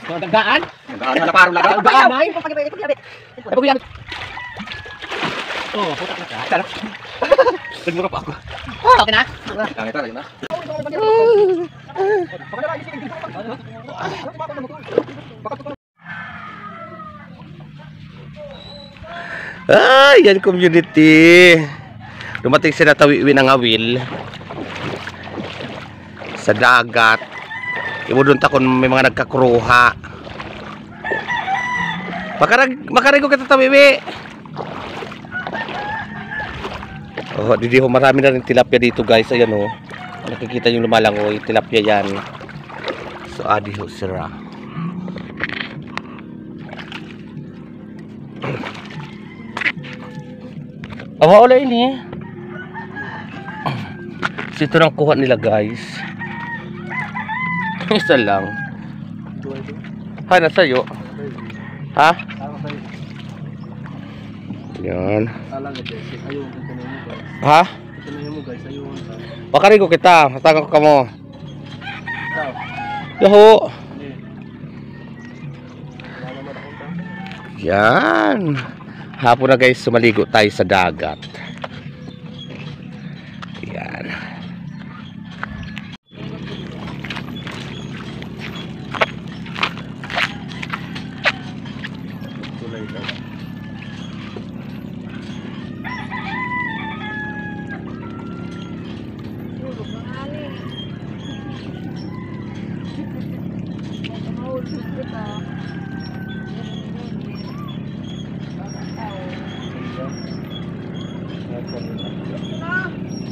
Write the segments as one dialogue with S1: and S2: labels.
S1: Dagdaan. Dagdaan na parang laga. Dagdaan ay. Ay pagyan. Oh, putak na ka. Tara. Nagmura pa ako. Okay na. Kaya tayo na.
S2: Ay, yan community. Dumating sila tawi-uwi ng awil sa dagat. Imudun ta kung may mga nagkakruha. Makarigo kita tawi-uwi. Oh, didi ho, marami na rin tilapia dito guys. Ayan oh. Nakikita yung lumalangoy, tilapia yan. So adi ho sira. Awa wala ini. Ito nang kuha nila guys. Isa lang. Ha, nasa iyo. Ha? Yan. Ha? Pakarigo kita. Matagang ka mo. Yaho. Yan. Hapon na guys, sumaligo tayo sa dagat. Yan.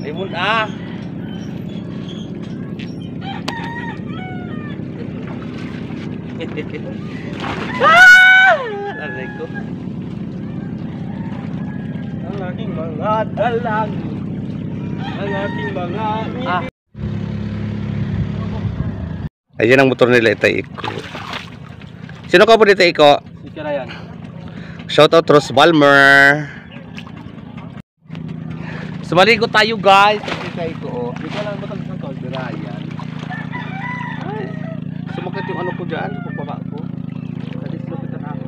S2: Limon ah. Aray ko.
S1: Ang aking mga dalang. Ang aking mga
S2: Ayan ang motor nila Itay Iko. Sino ka po dito Iko?
S1: Ika na yan.
S2: Shoutout Ross Balmer. Sumaligo tayo guys. Itay Iko.
S1: Ika lang ba ng tol? Birayan.
S2: Ay, sumakit yung ano ko dyan. Pagbaba ko.
S1: Nadislopit na ako.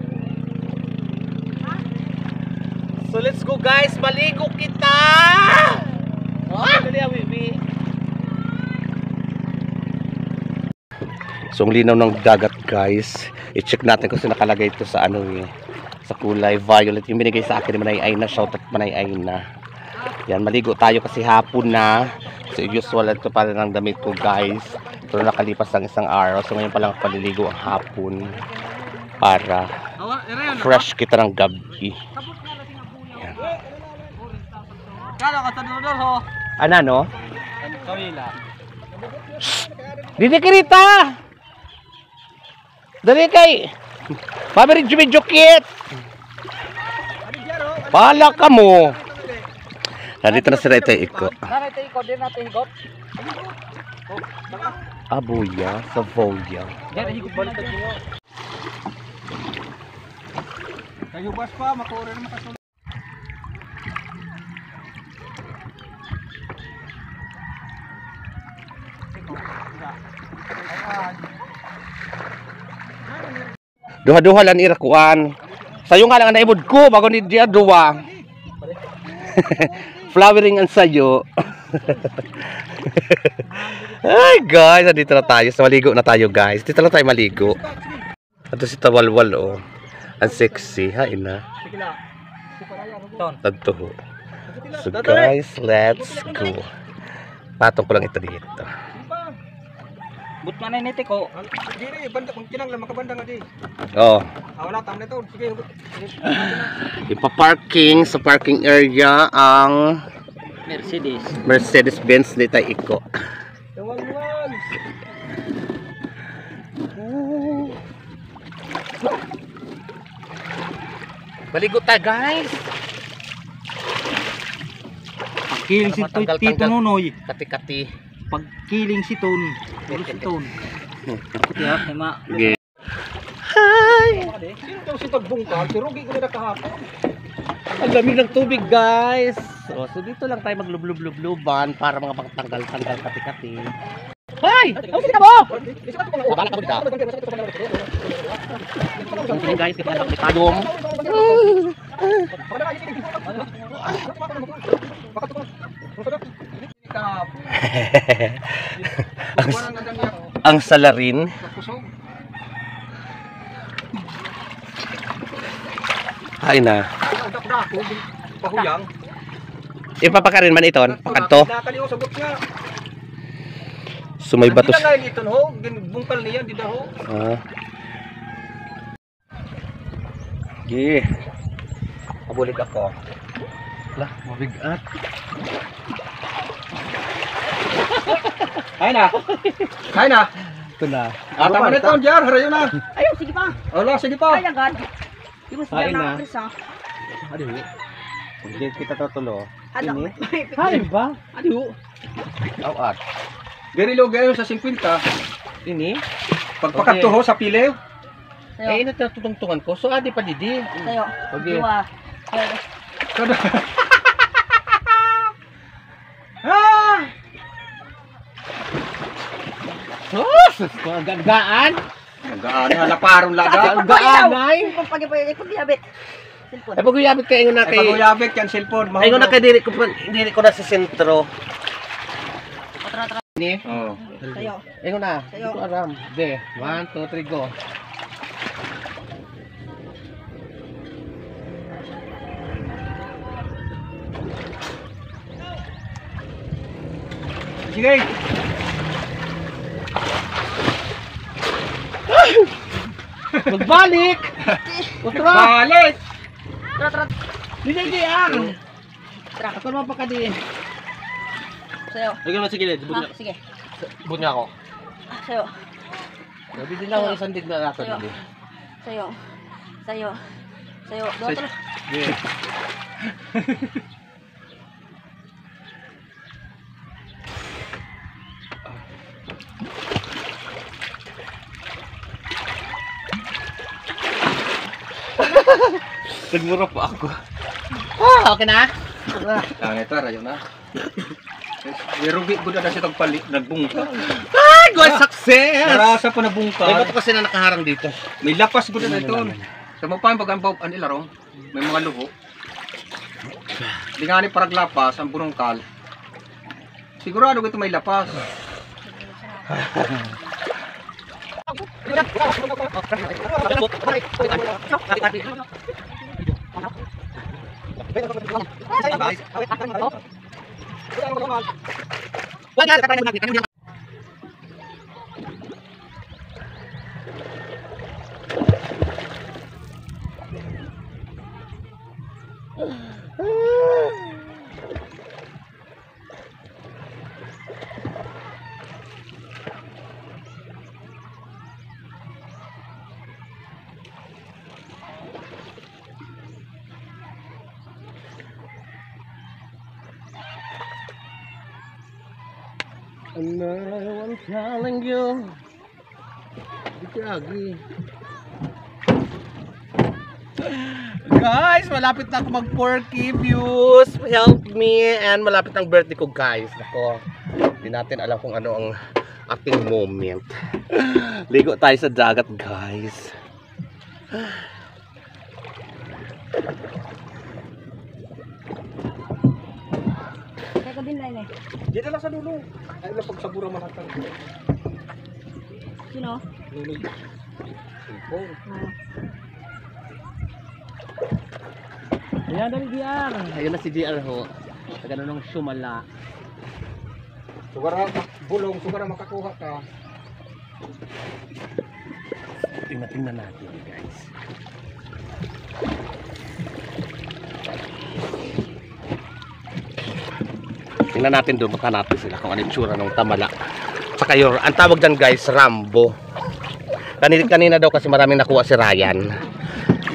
S2: So let's go guys. Maligo kita. Oh, dali awiwi. So ang linaw ng dagat guys. I-check natin kung saan nakalagay ito sa ano eh. Sa kulay violet. Yung binigay sa akin ni Manay Aina. Shoutout Manay Aina. Yan, maligo tayo kasi hapon na. So usual ito pala ng damit ko guys. Pero nakalipas ng isang araw. So ngayon palang paliligo ang hapon. Para fresh kita ng gabi. Yan. Ano no? Didi kirita! Dali kay Pamirin Jukit! Pala ka mo! Nandito na sila Itay Iko. Abuya sa Voya.
S1: Kayo bas pa, makura na makasunod.
S2: Duha-duha lang irakuan. Sayo nga lang ang naibod ko bago ni dia duwa. Flowering ang sayo. Ay guys, dito na tayo. So, maligo na tayo guys. Dito lang tayo maligo. Ito si Tawalwal oh. Ang sexy. Hain na. Tadto. So guys, let's go. Patong ko lang ito dito.
S1: But manay niti ko. Diri banda kung kinang lang makabanda nga di.
S2: Oh.
S1: Wala tam nito. Sige.
S2: Ipa-parking sa parking area ang Mercedes-Benz ni Itay Iko.
S1: Tawang-wang.
S2: Baligo tayo guys.
S1: Kiling si Tito Nonoy.
S2: Kati-kati.
S1: Pagkiling si Ton. Puro si Ton. Kaya ma.
S2: Hi.
S1: Sino daw si tagbungkal? Si Rugi ko na kahapon.
S2: Ang dami ng tubig, guys. So dito lang tayo maglubluban para mga pangtanggal-tanggal kati-kati. Hoy! Ano kita mo? Abala ka mo dito. Okay, guys, kita lang itadong. Ang salarin. Ay na.
S1: Pahuyang.
S2: Ipapakarin man ito, pakanto.
S1: Nakaliw sabot nga.
S2: Sumay batos.
S1: Hindi na ngayon ito ho, bungkal niya, di daw ho.
S2: Gi. Pabulig ako. Lah, mabigat.
S1: Ay na. Ay na.
S2: Ito na.
S1: Tama na ito, Jar, harayo na.
S3: Ayun, sige pa.
S1: Wala, sige pa.
S3: Ay, agad. Yung mas
S2: Ay,
S3: na
S2: na.
S3: Chris, ha?
S2: Adi. Hindi kita tutulo.
S3: Ano?
S2: Hay ba? Adi. Awat.
S1: Ganilo gayon sa 50.
S2: Ini.
S1: Pagpakatuho sa pilew.
S3: Sayo.
S2: Eh, ino tutungtungan ko. So, adi pa didi.
S3: Sayo.
S2: Okay.
S3: Dua.
S1: Ah!
S2: Sus! Ang gagaan.
S1: Gaan nga laparon laga.
S2: Ang gaan ay.
S3: Pag-diabet. Cellphone.
S2: Ay, pag-uyabit kayo ingon na
S1: Ay
S2: kay...
S1: paguyabit yan cellphone.
S2: Ay, ingon na kay diri ko na sa sentro.
S3: Tara.
S2: Ini.
S1: Oh.
S3: Sayo.
S2: Ingon na.
S3: Sayo.
S2: Ito aram. De. 1, 2, 3, go.
S1: Sige.
S2: Magbalik! Utra!
S1: Balik.
S3: Tara.
S2: Hindi ang!
S3: Tara.
S2: Ako naman pa ka di.
S3: Sayo.
S2: Lagyan mo sa gilid.
S3: Ah, sige.
S2: Bunya ako.
S3: Sayo.
S2: Sabi din ako isang dig na nato.
S3: Sayo. Sayo. Sayo. Sayo. Dua terus.
S2: Nagmura pa ako. Ah, okay na?
S1: Ah, ito rayo na. Irugi gud na siya tagpalit nagbungka.
S2: Ay, good success!
S1: Narasa pa
S2: May
S1: nabungkal.
S2: bato kasi na nakaharang dito.
S1: May lapas gud na ito. Sa mga pagampaw anila ron. May mga luho. Di nga ni parag lapas ang bunungkal. Sigurado ito may lapas.
S2: And I'm telling you. Dito lagi. Guys, malapit na ako mag-porky views. Help me. And malapit ang birthday ko, guys. Nako. Hindi natin alam kung ano ang ating moment. Ligo tayo sa dagat, guys.
S3: Teka din na eh.
S1: Dito lang sa dulo. Ay lang pagsabura man natin.
S3: Sino?
S1: Nuloy. Cellphone.
S2: Ayan na si DR. Ayun na si DR ho. Taga nung sumala.
S1: Sugara bulong, sugara makakuha ka.
S2: Tingnan natin, guys. Tingnan natin doon, baka natin sila kung ano yung tsura ng tamala. Saka yung, ang tawag dyan guys, Rambo. Kanina daw kasi maraming nakuha si Ryan.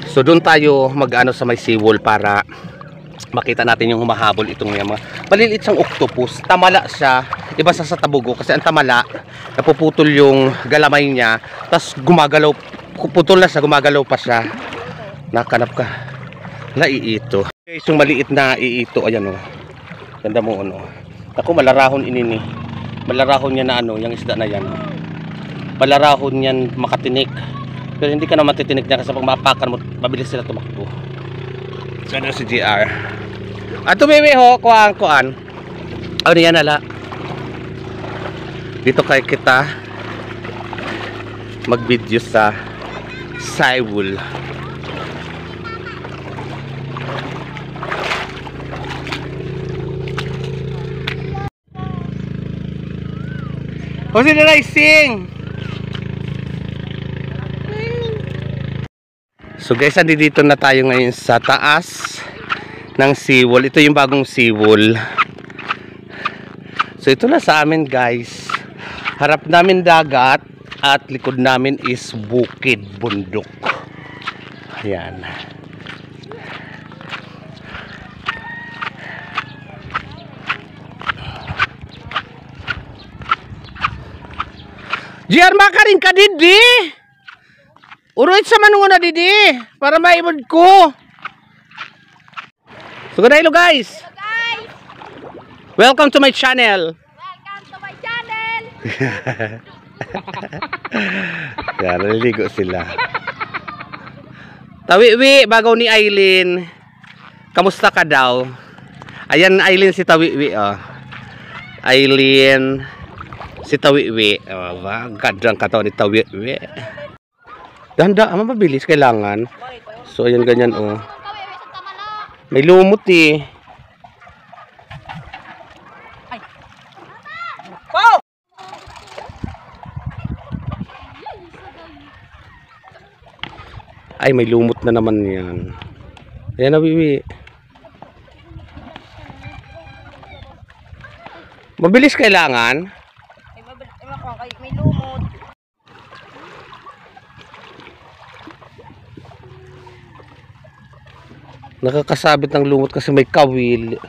S2: So doon tayo mag-ano sa may seawall para makita natin yung humahabol itong mga maliliit siyang octopus. Tamala siya, iba sa tabugo kasi ang tamala napuputol yung galamay niya, tapos gumagalaw, putol na siya, gumagalaw pa siya. Nakanap ka. Naiito. Guys, yung maliit na iito, ayan o. Ganda mo ano. Ako malarahon inini. Malarahon yan na ano, yung isda na yan. Malarahon yan makatinik. Pero hindi ka na matitinik niya kasi pag maapakan mo, mabilis sila tumakbo. So ano si GR. At tumiwi ho, kuhaan. Ano yan ala? Dito kay kita mag-video sa Saywul. What's the rising? So guys, dito na tayo ngayon sa taas ng seawall. Ito yung bagong seawall. So ito na sa amin guys. Harap namin dagat at likod namin is bukid, bundok. Ayan. GR makarin ka didi. Uroit sa manungo na didi para maibod ko. So good hello guys.
S3: Hello guys!
S2: Welcome to my channel.
S3: Welcome to my channel!
S2: Yan, naliligo sila. Tawiwi, bagaw ni Aileen. Kamusta ka daw? Ayan Aileen si Tawiwi oh. Aileen si Tawiwi. Oh, gadang katawan ni Tawiwi. Danda, mabilis kailangan. So ayan ganyan oh. May lumot eh. Ay, may lumot na naman yan. Ayan na, Wiwi. Mabilis kailangan.
S3: May lumot.
S2: Nakakasabit ng lumot kasi may kawil.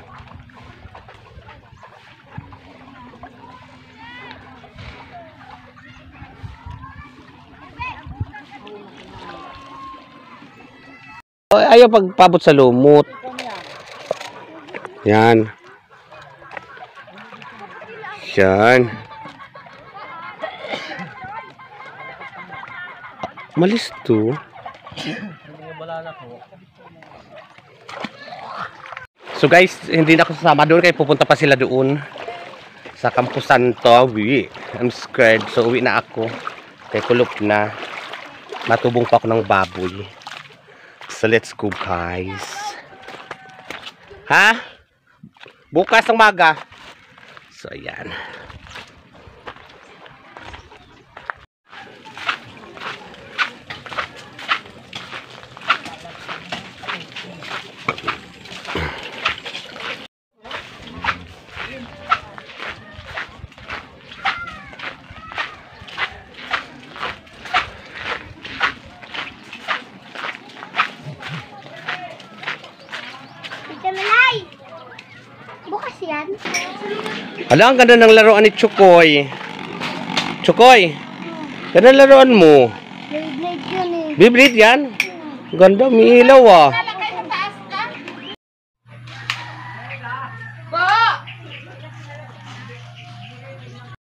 S2: Ayaw pagpabot sa lumot. Yan. Yan. Malis to. So guys, hindi na ako sasama doon kaya pupunta pa sila doon sa Campus Santo. I'm scared. So uwi na ako. Kaya kulop na. Matubong pa ako ng baboy. So let's go guys. Ha? Bukas ng maga. So ayan.
S3: Bukas yan.
S2: Hala, ang ganda ng laruan ni Chukoy. Chukoy, ganda ng laruan mo.
S3: Beyblade yun eh.
S2: Beyblade yan? Ganda, may ilaw ah.